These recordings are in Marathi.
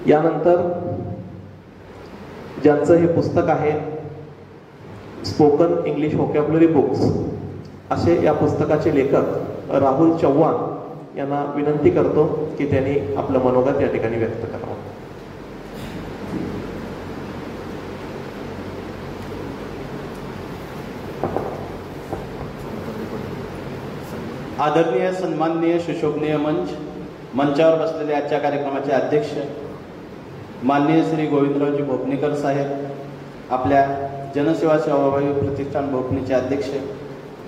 यानंतर ज्यांचं हे पुस्तक आहे स्पोकन इंग्लिश व्होकॅब्युलरी बुक्स, असे या पुस्तकाचे लेखक राहुल चव्हाण यांना विनंती करतो की त्यांनी आपलं मनोगत या ठिकाणी व्यक्त करावं. आदरणीय सन्माननीय सुशोभनीय मंचावर बसलेले आजच्या कार्यक्रमाचे अध्यक्ष माननीय श्री गोविंदरावजी भोपणेकर साहेब, आपल्या जनसेवा सेवाभावी प्रतिष्ठान भोपणीचे अध्यक्ष,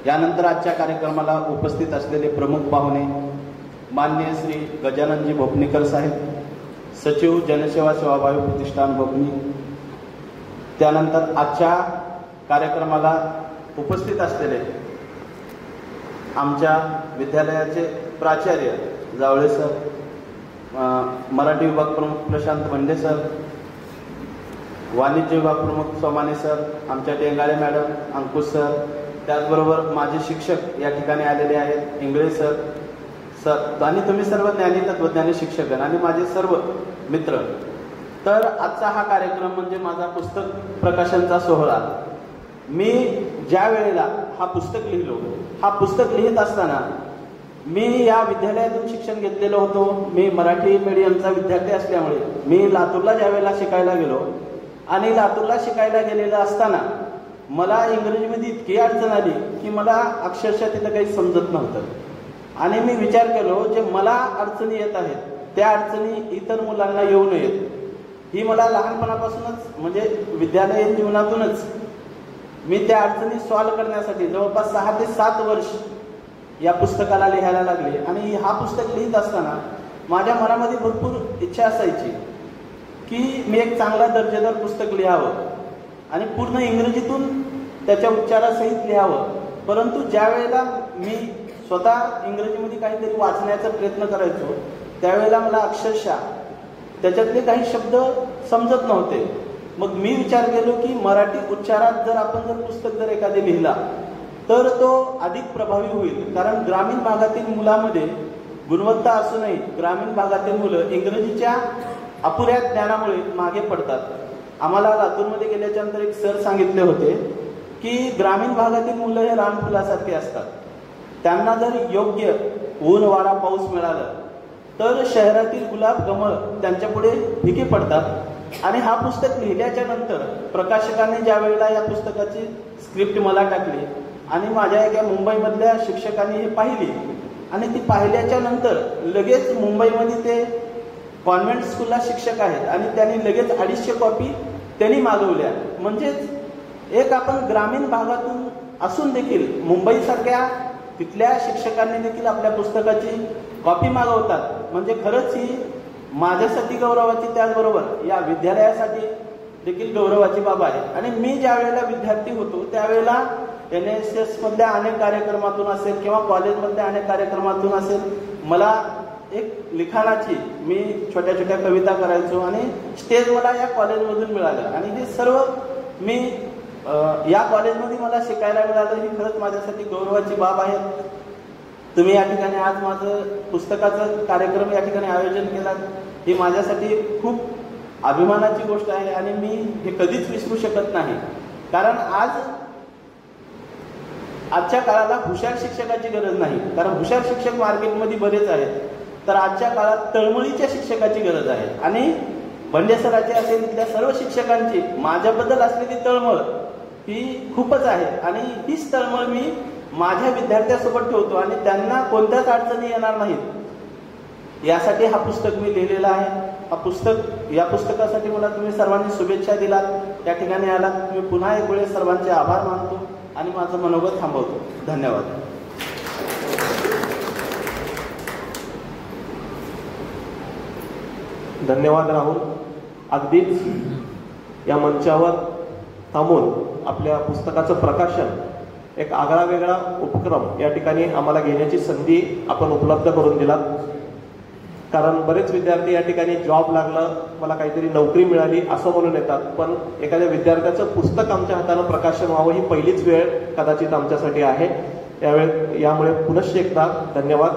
यानंतर आजच्या कार्यक्रमाला उपस्थित असलेले प्रमुख पाहुणे माननीय श्री गजाननजी भोपणेकर साहेब, सचिव जनसेवा सेवाभावी प्रतिष्ठान भोपणी, त्यानंतर आजच्या कार्यक्रमाला उपस्थित असलेले आमच्या विद्यालयाचे प्राचार्य जावळे सर, मराठी विभाग प्रमुख प्रशांत बंडे सर, वाणिज्य विभाग प्रमुख सोमाने सर, आमच्या डेंगाळे मॅडम, अंकुश सर, त्याचबरोबर माझे शिक्षक या ठिकाणी आलेले आहेत, इंगळे सर आणि तुम्ही सर्व ज्ञानी तत्वज्ञानी शिक्षक आणि माझे सर्व मित्र. तर आजचा हा कार्यक्रम म्हणजे माझा पुस्तक प्रकाशनचा सोहळा. मी ज्या वेळेला हा पुस्तक लिहित असताना मी या विद्यालयातून शिक्षण घेतलेलं होतो. मी मराठी मीडियमचा विद्यार्थी असल्यामुळे मी लातूरला ज्या वेळेला शिकायला गेलो आणि लातूरला शिकायला गेलेलं असताना मला इंग्रजीमध्ये इतकी अडचण आली की मला अक्षरशः तिथं काही समजत नव्हतं. आणि मी विचार केलो, जे मला अडचणी येत आहेत त्या अडचणी इतर मुलांना येऊ नयेत. ही मला लहानपणापासूनच म्हणजे विद्यालयीन जीवनातूनच मी त्या अडचणी सॉल्व्ह करण्यासाठी जवळपास 6 ते 7 वर्ष या पुस्तकाला लिहायला लागले. आणि हा पुस्तक लिहित असताना माझ्या मनामध्ये भरपूर इच्छा असायची की मी एक चांगला दर्जेदार पुस्तक लिहावं आणि पूर्ण इंग्रजीतून त्याच्या उच्चारासहित लिहावं. परंतु ज्या वेळेला मी स्वतः इंग्रजीमध्ये काहीतरी वाचण्याचा प्रयत्न करायचो त्यावेळेला मला अक्षरशः त्याच्यातले काही शब्द समजत नव्हते. मग मी विचार केलो की मराठी उच्चारात जर आपण पुस्तक जर एखादे लिहिला तर तो अधिक प्रभावी होईल. कारण ग्रामीण भागातील मुलामध्ये गुणवत्ता असूनही ग्रामीण भागातील मुलं इंग्रजीच्या अपुऱ्या ज्ञानामुळे मागे पडतात. आम्हाला लातूरमध्ये गेल्याच्या नंतर एक सर सांगितले होते की ग्रामीण भागातील मुलं हे रानफुलासारखे असतात. त्यांना जर योग्य ऊन वारा पाऊस मिळाला तर शहरातील गुलाब कमळ त्यांच्या पुढे फिके पडतात. आणि हा पुस्तक लिहिल्याच्या नंतर प्रकाशकाने ज्या वेळेला या पुस्तकाची स्क्रिप्ट मला टाकली आणि माझ्या एका मुंबईमधल्या शिक्षकांनी हे पाहिली आणि ती पाहिल्याच्या नंतर लगेच मुंबईमध्ये ते कॉन्व्हेंट स्कूलला शिक्षक आहेत आणि त्यांनी लगेच 250 कॉपी त्यांनी मागवल्या. म्हणजेच एक आपण ग्रामीण भागातून असून देखील मुंबईसारख्या तिथल्या शिक्षकांनी देखील आपल्या पुस्तकाची कॉपी मागवतात. म्हणजे खरंच ही माझ्यासाठी गौरवाची, त्याचबरोबर या विद्यालयासाठी देखील गौरवाची बाब आहे. आणि मी ज्या वेळेला विद्यार्थी होतो त्यावेळेला NSS मधल्या अनेक कार्यक्रमातून असेल किंवा कॉलेजमधल्या अनेक कार्यक्रमातून असेल मला एक लिखाणाची मी छोट्या छोट्या कविता करायचो आणि स्टेज मला या कॉलेजमधून मिळालं. आणि हे सर्व मी या कॉलेजमध्ये मला शिकायला मिळालं. ही खरंच माझ्यासाठी गौरवाची बाब आहे. तुम्ही या ठिकाणी आज माझं पुस्तकाचं कार्यक्रम या ठिकाणी आयोजन केला, ही माझ्यासाठी खूप अभिमानाची गोष्ट आहे आणि मी हे कधीच विसरू शकत नाही. कारण आजच्या काळाला हुशार शिक्षकाची गरज नाही, कारण हुशार शिक्षक मार्केटमध्ये बरेच आहेत. तर आजच्या काळात तळमळीच्या शिक्षकाची गरज आहे. आणि बंडे सराचे असेल तिथल्या सर्व शिक्षकांची माझ्याबद्दल असलेली तळमळ ही खूपच आहे. आणि हीच तळमळ मी माझ्या विद्यार्थ्यांसोबत ठेवतो आणि त्यांना कोणत्याच अडचणी येणार नाहीत यासाठी हा पुस्तक मी लिहिलेला आहे. या पुस्तकासाठी मला तुम्ही सर्वांनी शुभेच्छा दिलात, त्या ठिकाणी आलात. मी पुन्हा एक वेळेस सर्वांचे आभार मानतो आणि माझं मनोगत थांबवतो. धन्यवाद. धन्यवाद राहुल. अगदीच या मंचावर थांबून आपल्या पुस्तकाचं प्रकाशन एक आगळा वेगळा उपक्रम या ठिकाणी आम्हाला घेण्याची संधी आपण उपलब्ध करून दिलात. कारण बरेच विद्यार्थी या ठिकाणी जॉब लागलं, मला काहीतरी नोकरी मिळाली असं म्हणून येतात, पण एखाद्या विद्यार्थ्याचं पुस्तक आमच्या हातानं प्रकाशन व्हावं ही पहिलीच वेळ कदाचित आमच्यासाठी आहे. यामुळे पुनश्च एकदा धन्यवाद.